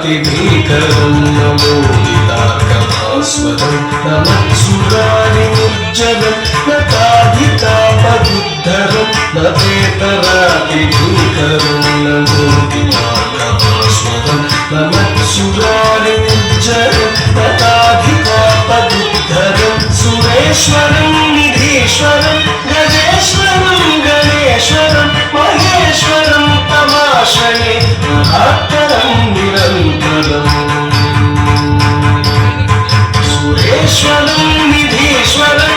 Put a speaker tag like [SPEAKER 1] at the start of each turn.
[SPEAKER 1] भीकरं नमो निदाकभास्वरं नमत्सुरारिमुज्जलं नताधितापदुद्धरं नतेतरातिभीकरं नमो निदाकभास्वरं नमत्सुरारिमुज्जलं नताधितापदुद्धरं सुरेश्वरं निधीश्वरं गजेश्वरं गणेश्वरं महेश्वरं तमाश्रये महात्तरं निरन्तरम् सुरेश्वरं निधीश्वरं